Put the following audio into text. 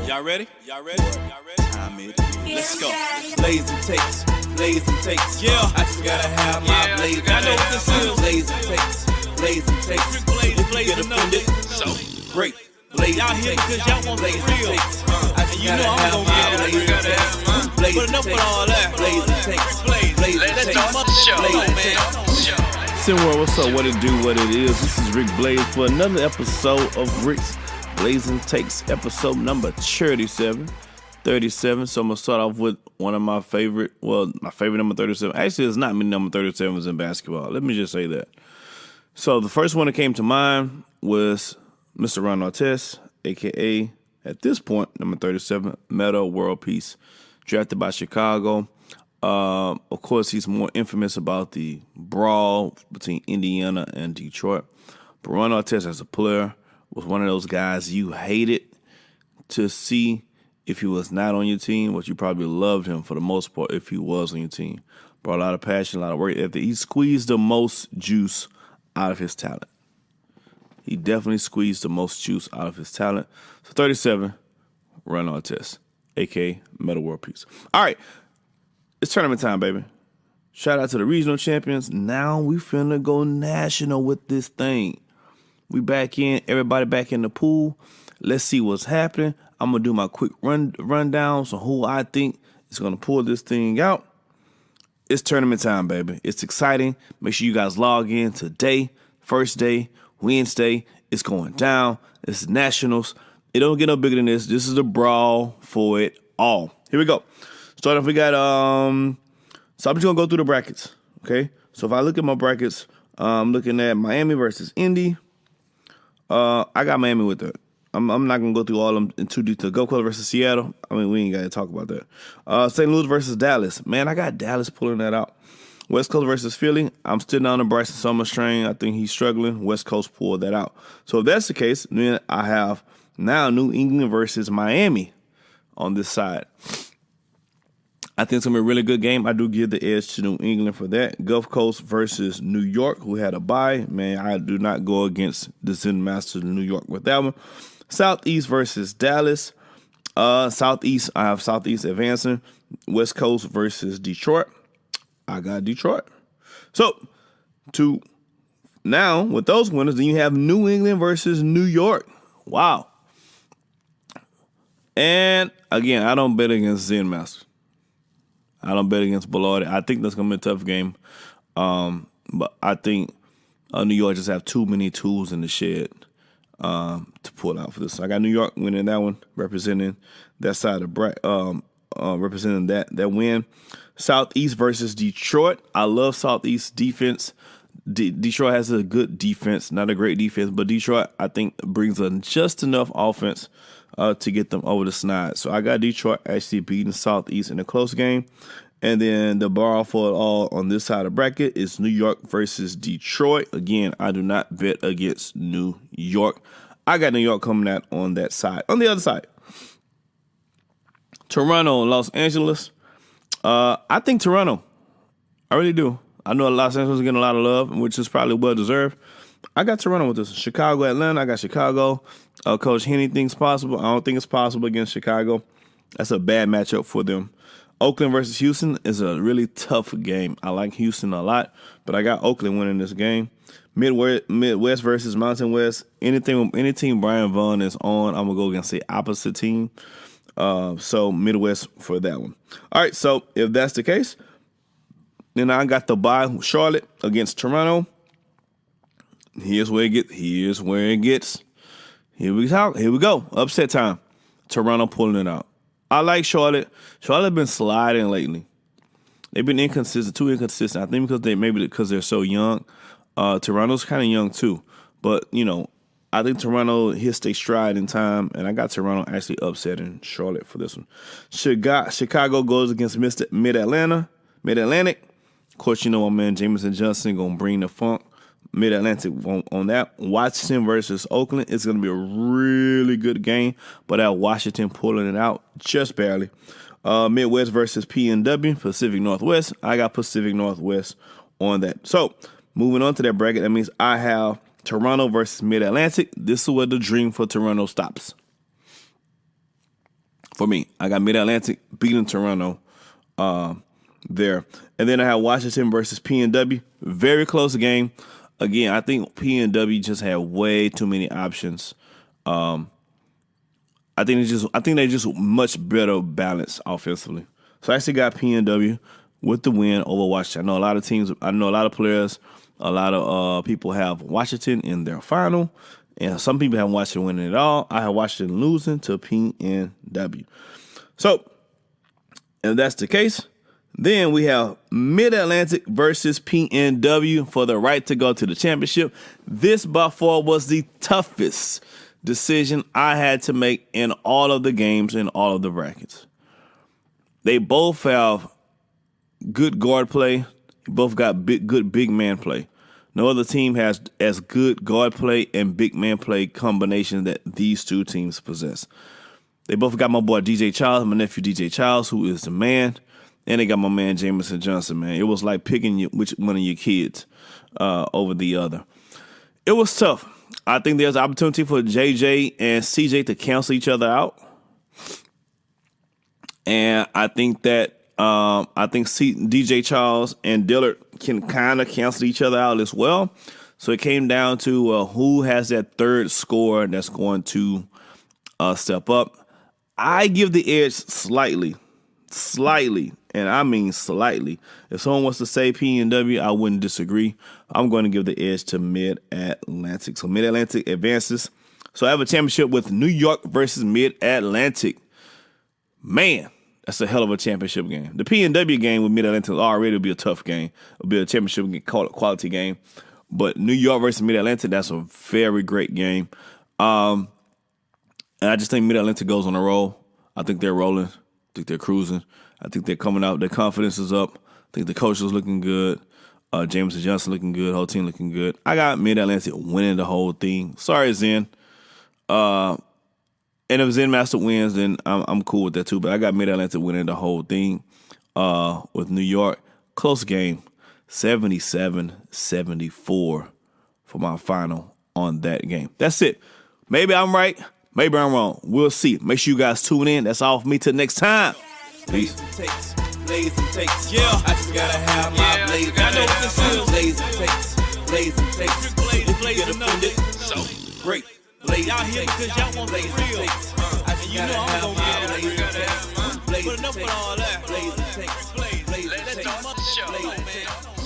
Y'all ready? I'm it. Let's go. Blazin takes. Yeah. I just gotta have my blazin takes. I know what this is. Blazin takes. If you get offended, so great. Y'all here because y'all want the real. And you know I'm gonna get it. But enough with all that. Let's start the show, man. SimWorld, what's up? What it do, what it is. This is Rick Blaze for another episode of Rick's Blazin Takes, episode number 37. So I'm going to start off with one of my favorite number 37. Actually, it's not many number 37s in basketball. Let me just say that. So the first one that came to mind was Mr. Ron Artest, a.k.a. at this point, number 37, Metta World Peace, drafted by Chicago. Of course, he's more infamous about the brawl between Indiana and Detroit. But Ron Artest, as a player, was one of those guys you hated to see if he was not on your team, but you probably loved him for the most part if he was on your team. Brought a lot of passion, a lot of work ethic. He squeezed the most juice out of his talent. He definitely squeezed the most juice out of his talent. So 37, Ron Artest, a.k.a. Metta World Peace. All right. It's tournament time, baby. Shout out to the regional champions. Now we finna go national with this thing. We back in, everybody back in the pool. Let's see what's happening. I'm gonna do my quick rundown on who I think is gonna pull this thing out. It's tournament time, baby. It's exciting. Make sure you guys log in today, first day, Wednesday. It's going down. It's nationals. It don't get no bigger than this. This is the brawl for it all. Here we go. Start off, we got, so I'm just going to go through the brackets, okay? So if I look at my brackets, I'm looking at Miami versus Indy. I got Miami with that. I'm not going to go through all of them in too detail. Gulf Coast versus Seattle. I mean, we ain't got to talk about that. St. Louis versus Dallas. Man, I got Dallas pulling that out. West Coast versus Philly. I'm still down on Bryson Summers train. I think he's struggling. West Coast pulled that out. So if that's the case, then I have now New England versus Miami on this side. I think it's going to be a really good game. I do give the edge to New England for that. Gulf Coast versus New York, who had a bye. Man, I do not go against the Zen Masters of New York with that one. Southeast versus Dallas. Southeast, I have Southeast advancing. West Coast versus Detroit. I got Detroit. So, now, with those winners, then you have New England versus New York. Wow. And, again, I don't bet against Zen Masters. I don't bet against Ballard. I think that's going to be a tough game. But I think New York just have too many tools in the shed to pull out for this. I got New York winning that one, representing that side of representing that win. Southeast versus Detroit. I love Southeast defense. Detroit has a good defense, not a great defense, but Detroit, I think, brings just enough offense to get them over the snide. So I got Detroit actually beating Southeast in a close game. And then the bar for it all on this side of the bracket is New York versus Detroit. Again, I do not bet against New York. I got New York coming out on that side. On the other side, Toronto and Los Angeles. I think Toronto. I really do. I know Los Angeles is getting a lot of love, which is probably well-deserved. I got Toronto with this. Chicago, Atlanta, I got Chicago. Coach Henny thinks possible. I don't think it's possible against Chicago. That's a bad matchup for them. Oakland versus Houston is a really tough game. I like Houston a lot, but I got Oakland winning this game. Midwest versus Mountain West. Any team Brian Vaughn is on, I'm going to go against the opposite team. So Midwest for that one. All right, so if that's the case, then I got the bye Charlotte against Toronto. Here's where it gets. Here we go. Upset time. Toronto pulling it out. I like Charlotte. Charlotte been sliding lately. They've been too inconsistent. I think because they're so young. Toronto's kind of young too. But, I think Toronto hits their stride in time, and I got Toronto actually upsetting Charlotte for this one. Chicago goes against Mid-Atlantic. Of course, my man Jameson Johnson going to bring the funk. Mid-Atlantic on that. Washington versus Oakland. It's going to be a really good game, but I have Washington pulling it out just barely. Midwest versus PNW, Pacific Northwest. I got Pacific Northwest on that. So, moving on to that bracket, that means I have Toronto versus Mid-Atlantic. This is where the dream for Toronto stops. for me. I got Mid-Atlantic beating Toronto there. And then I have Washington versus PNW. Very close game. Again, I think PNW just had way too many options. I think they're just much better balanced offensively. So I actually got PNW with the win over Washington. I know a lot of players, a lot of people have Washington in their final, and some people have Washington winning it all. I have Washington losing to PNW. So, if that's the case, then we have Mid-Atlantic versus PNW for the right to go to the championship. This by far was the toughest decision I had to make in all of the games in all of the brackets. They both have good guard play. Both got good big man play. No other team has as good guard play and big man play combination that these two teams possess. They both got my boy DJ Charles, my nephew DJ Charles, who is the man. And they got my man Jameson Johnson, man. It was like picking which one of your kids over the other. It was tough. I think there's an opportunity for JJ and CJ to cancel each other out. And I think that DJ Charles and Dillard can kind of cancel each other out as well. So it came down to who has that third scorer that's going to step up. I give the edge slightly, and I mean slightly. If someone wants to say PNW, I wouldn't disagree. I'm going to give the edge to Mid-Atlantic. So Mid-Atlantic advances. So I have a championship with New York versus Mid-Atlantic. Man, that's a hell of a championship game. The PNW game with Mid-Atlantic already will be a tough game. It'll be a championship quality game. But New York versus Mid-Atlantic, that's a very great game. And I just think Mid-Atlantic goes on a roll. I think they're rolling. I think they're cruising. I think they're coming out. Their confidence is up. I think the coach is looking good. Jameson Johnson looking good. Whole team looking good. I got Mid-Atlantic winning the whole thing. Sorry, Zen. And if Zen Master wins, then I'm cool with that too. But I got Mid-Atlantic winning the whole thing with New York. Close game. 77-74 for my final on that game. That's it. Maybe I'm right. Maybe I'm wrong. We'll see. Make sure you guys tune in. That's all for me till next time. Peace. Blazin takes, yeah. I just gotta have my blazin' takes. I know what this is. Blazin takes. If you get offended, so great. Y'all here because y'all want the real. And you know I'm gonna get it. But enough with all that. Blazin takes. Let's start the show, man.